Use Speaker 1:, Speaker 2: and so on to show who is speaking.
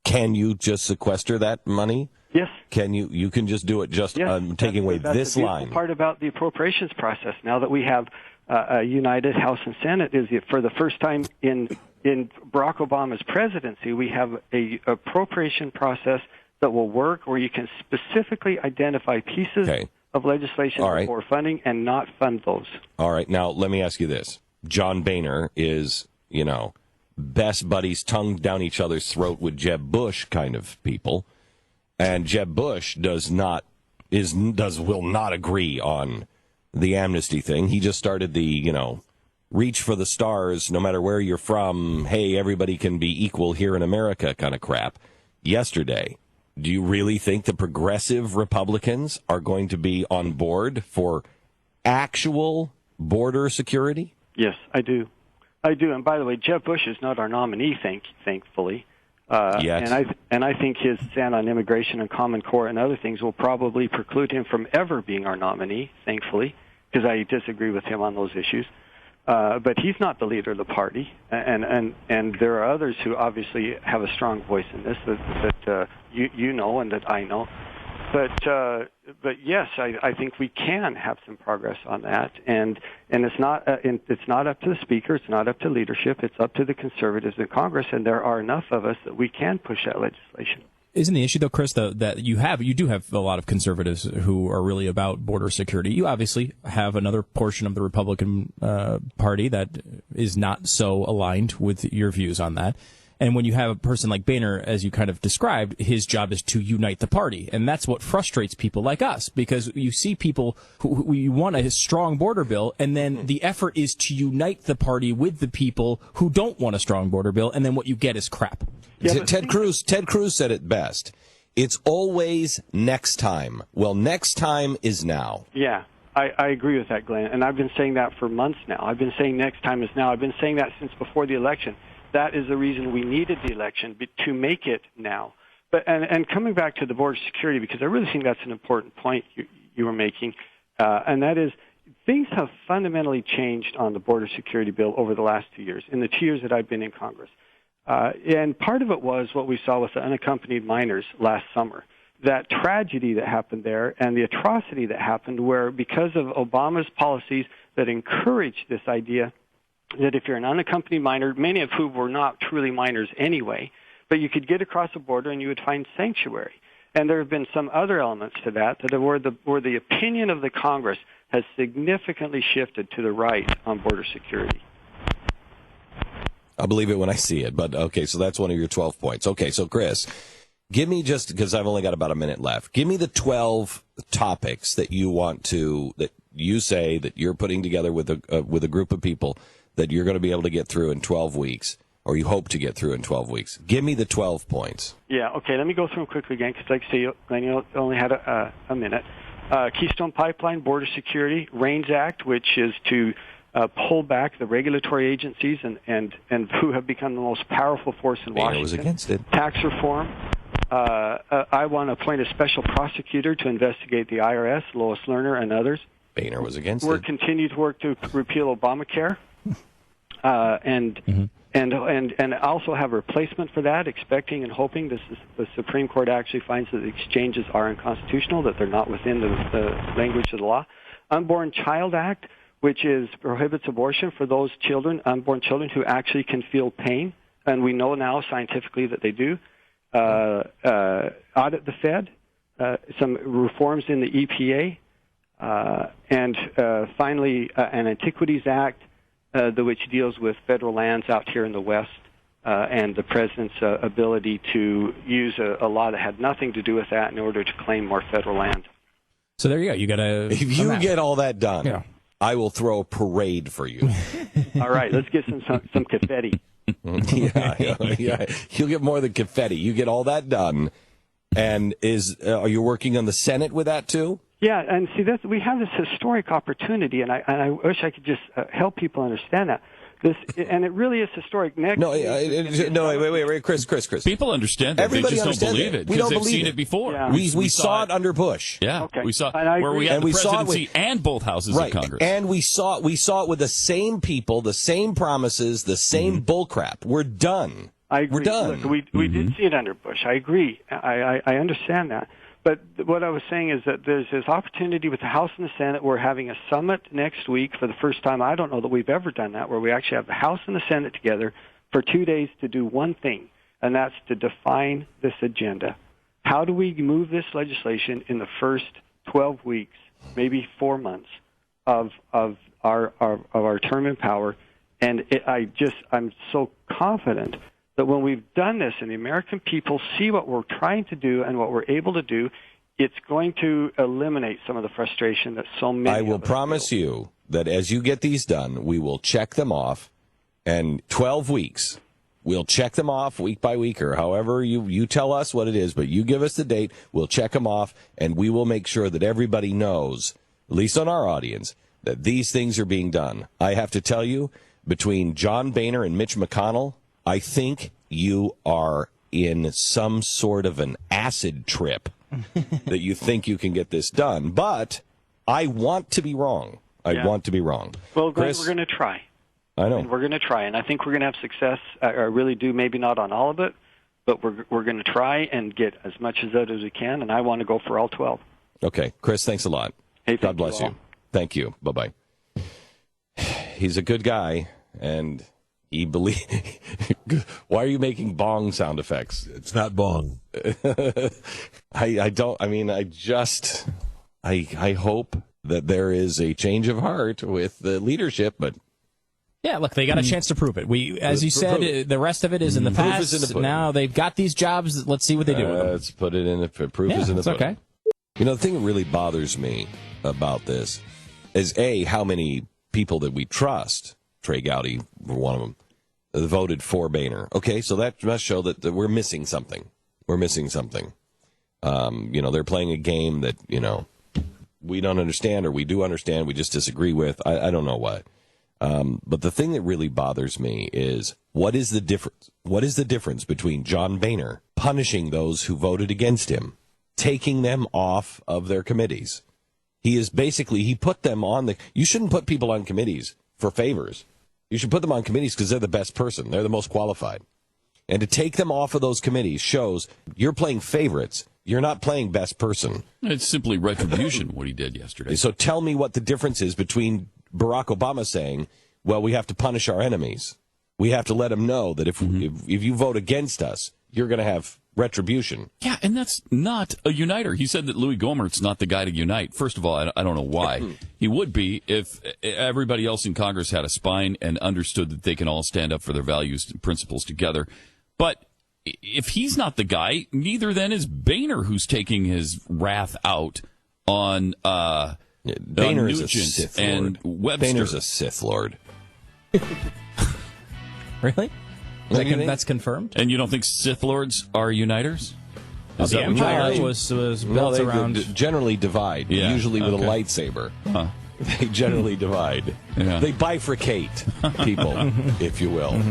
Speaker 1: can you just sequester that money?
Speaker 2: Yes.
Speaker 1: Can you can just do it just taking away this line?
Speaker 2: The part about the appropriations process, now that we have a united House and Senate, is for the first time in Barack Obama's presidency, we have a appropriation process that will work where you can specifically identify pieces of legislation for funding and not fund those. All
Speaker 1: right. Now, let me ask you this. John Boehner is, best buddies, tongue down each other's throat with Jeb Bush kind of people. And Jeb Bush will not agree on the amnesty thing. He just started the, reach for the stars, no matter where you're from. Hey, everybody can be equal here in America kind of crap yesterday. Do you really think the progressive Republicans are going to be on board for actual border security?
Speaker 2: Yes, I do. And by the way, Jeb Bush is not our nominee, thankfully.
Speaker 1: Yes.
Speaker 2: And I think his stand on immigration and Common Core and other things will probably preclude him from ever being our nominee, thankfully, because I disagree with him on those issues. But he's not the leader of the party, and there are others who obviously have a strong voice in this that you know and that I know. But yes, I think we can have some progress on that, and it's not up to the Speaker, it's not up to leadership, it's up to the conservatives in Congress, and there are enough of us that we can push that legislation.
Speaker 3: Isn't the issue, though, Chris, that you do have a lot of conservatives who are really about border security? You obviously have another portion of the Republican Party that is not so aligned with your views on that. And when you have a person like Boehner, as you kind of described, his job is to unite the party. And that's what frustrates people like us, because you see people who want a strong border bill, and then the effort is to unite the party with the people who don't want a strong border bill, and then what you get is crap.
Speaker 1: Yeah, Ted Cruz said it best. It's always next time. Well, next time is now.
Speaker 2: Yeah, I agree with that, Glenn. And I've been saying that for months now. I've been saying next time is now. I've been saying that since before the election. That is the reason we needed the election, to make it now. But and coming back to the border security, because I really think that's an important point you were making, and that is things have fundamentally changed on the border security bill over the last 2 years, in the 2 years that I've been in Congress. And part of it was what we saw with the unaccompanied minors last summer, that tragedy that happened there and the atrocity that happened where, because of Obama's policies that encouraged this idea that if you're an unaccompanied minor, many of whom were not truly minors anyway, but you could get across the border and you would find sanctuary. And there have been some other elements to that where the opinion of the Congress has significantly shifted to the right on border security.
Speaker 1: I'll believe it when I see it. But, okay, so that's one of your 12 points. Okay, so, Chris, give me just, because I've only got about a minute left, give me the 12 topics that you want to, that you say that you're putting together with a group of people that you're going to be able to get through in 12 weeks, or you hope to get through in 12 weeks. Give me the 12 points.
Speaker 2: Yeah, okay, let me go through them quickly again, because like I say, Glenn, you only had a minute. Keystone Pipeline, Border Security, REINS Act, which is to pull back the regulatory agencies and who have become the most powerful force in Washington.
Speaker 1: Boehner was against it.
Speaker 2: Tax reform. I want to appoint a special prosecutor to investigate the IRS, Lois Lerner, and others.
Speaker 1: Boehner was against
Speaker 2: We're
Speaker 1: it.
Speaker 2: Continue to work to repeal Obamacare. And also have a replacement for that, expecting and hoping the Supreme Court actually finds that the exchanges are unconstitutional, that they're not within the language of the law. Unborn Child Act, which prohibits abortion for those unborn children who actually can feel pain, and we know now scientifically that they do. Audit the Fed, some reforms in the EPA, and finally an Antiquities Act, which deals with federal lands out here in the West, and the president's ability to use a law that had nothing to do with that in order to claim more federal land.
Speaker 3: So there you go. You got to.
Speaker 1: If you get all that done, I will throw a parade for you.
Speaker 2: All right, let's get some confetti.
Speaker 1: Yeah. You'll get more than confetti. You get all that done, and are you working on the Senate with that too?
Speaker 2: Yeah, and see, we have this historic opportunity, and I wish I could just help people understand that. And it really is historic. Next,
Speaker 1: wait, Chris.
Speaker 4: People understand that.
Speaker 1: Everybody
Speaker 4: they just don't believe it
Speaker 1: because
Speaker 4: they've seen it before.
Speaker 2: Yeah.
Speaker 1: We saw it under Bush.
Speaker 4: Yeah,
Speaker 2: okay.
Speaker 4: We saw
Speaker 2: where
Speaker 4: we had the presidency and both houses of Congress.
Speaker 1: And we saw it with the same people, the same promises, the same bullcrap. We're done.
Speaker 2: I agree.
Speaker 1: We're done.
Speaker 2: Look, we did see it under Bush. I agree. I understand that. But what I was saying is that there's this opportunity with the House and the Senate. We're having a summit next week for the first time. I don't know that we've ever done that, where we actually have the House and the Senate together for 2 days to do one thing, and that's to define this agenda. How do we move this legislation in the first 12 weeks, maybe 4 months of our term in power? And I'm so confident that when we've done this and the American people see what we're trying to do and what we're able to do, it's going to eliminate some of the frustration that so many
Speaker 1: I will promise you that as you get these done, we will check them off, and 12 weeks, we'll check them off week by week, or however you tell us what it is, but you give us the date, we'll check them off, and we will make sure that everybody knows, at least on our audience, that these things are being done. I have to tell you, between John Boehner and Mitch McConnell, I think you are in some sort of an acid trip that you think you can get this done. But I want to be wrong. I want to be wrong.
Speaker 2: Well, Glenn,
Speaker 1: Chris,
Speaker 2: we're going to try.
Speaker 1: I know.
Speaker 2: And we're going to try, and I think we're going to have success. I really do, maybe not on all of it, but we're going to try and get as much as that as we can, and I want to go for all 12.
Speaker 1: Okay. Chris, thanks a lot.
Speaker 2: Hey,
Speaker 1: God bless you. Thank you. Bye-bye. He's a good guy, and he Why are you making bong sound effects?
Speaker 5: It's not bong.
Speaker 1: I hope that there is a change of heart with the leadership, but
Speaker 3: yeah, look, they got a chance to prove it. As you said, the rest of it is in the past. Now they've got these jobs. Let's see what they do with them.
Speaker 1: Let's put it in the proof is in the pudding.
Speaker 3: Okay.
Speaker 1: You know, the thing that really bothers me about this is how many people that we trust, Trey Gowdy, one of them, voted for Boehner. Okay, so that must show that we're missing something. We're missing something. They're playing a game that, we don't understand, or we do understand, we just disagree with. I don't know what. But the thing that really bothers me is, what is the difference? What is the difference between John Boehner punishing those who voted against him, taking them off of their committees? He put them on you shouldn't put people on committees for favors. You should put them on committees because they're the best person. They're the most qualified. And to take them off of those committees shows you're playing favorites. You're not playing best person.
Speaker 4: It's simply retribution, what he did yesterday.
Speaker 1: So tell me what the difference is between Barack Obama saying, well, we have to punish our enemies. We have to let them know that if you vote against us, you're going to have retribution.
Speaker 4: Yeah, and that's not a uniter. He said that Louis Gohmert's not the guy to unite. First of all, I don't know why. He would be if everybody else in Congress had a spine and understood that they can all stand up for their values and principles together. But if he's not the guy, neither then is Boehner, who's taking his wrath out on
Speaker 1: Boehner is a
Speaker 4: Nugent
Speaker 1: Sith
Speaker 4: and
Speaker 1: Lord.
Speaker 4: Webster.
Speaker 1: Boehner's a Sith Lord.
Speaker 3: Really? That's confirmed?
Speaker 4: And you don't think Sith Lords are uniters? Is
Speaker 3: The
Speaker 4: that what you're
Speaker 3: Empire
Speaker 4: arguing?
Speaker 3: was built
Speaker 1: they
Speaker 3: around...
Speaker 1: generally divide, usually with a lightsaber. They generally divide.
Speaker 4: Yeah.
Speaker 1: They bifurcate people, if you will.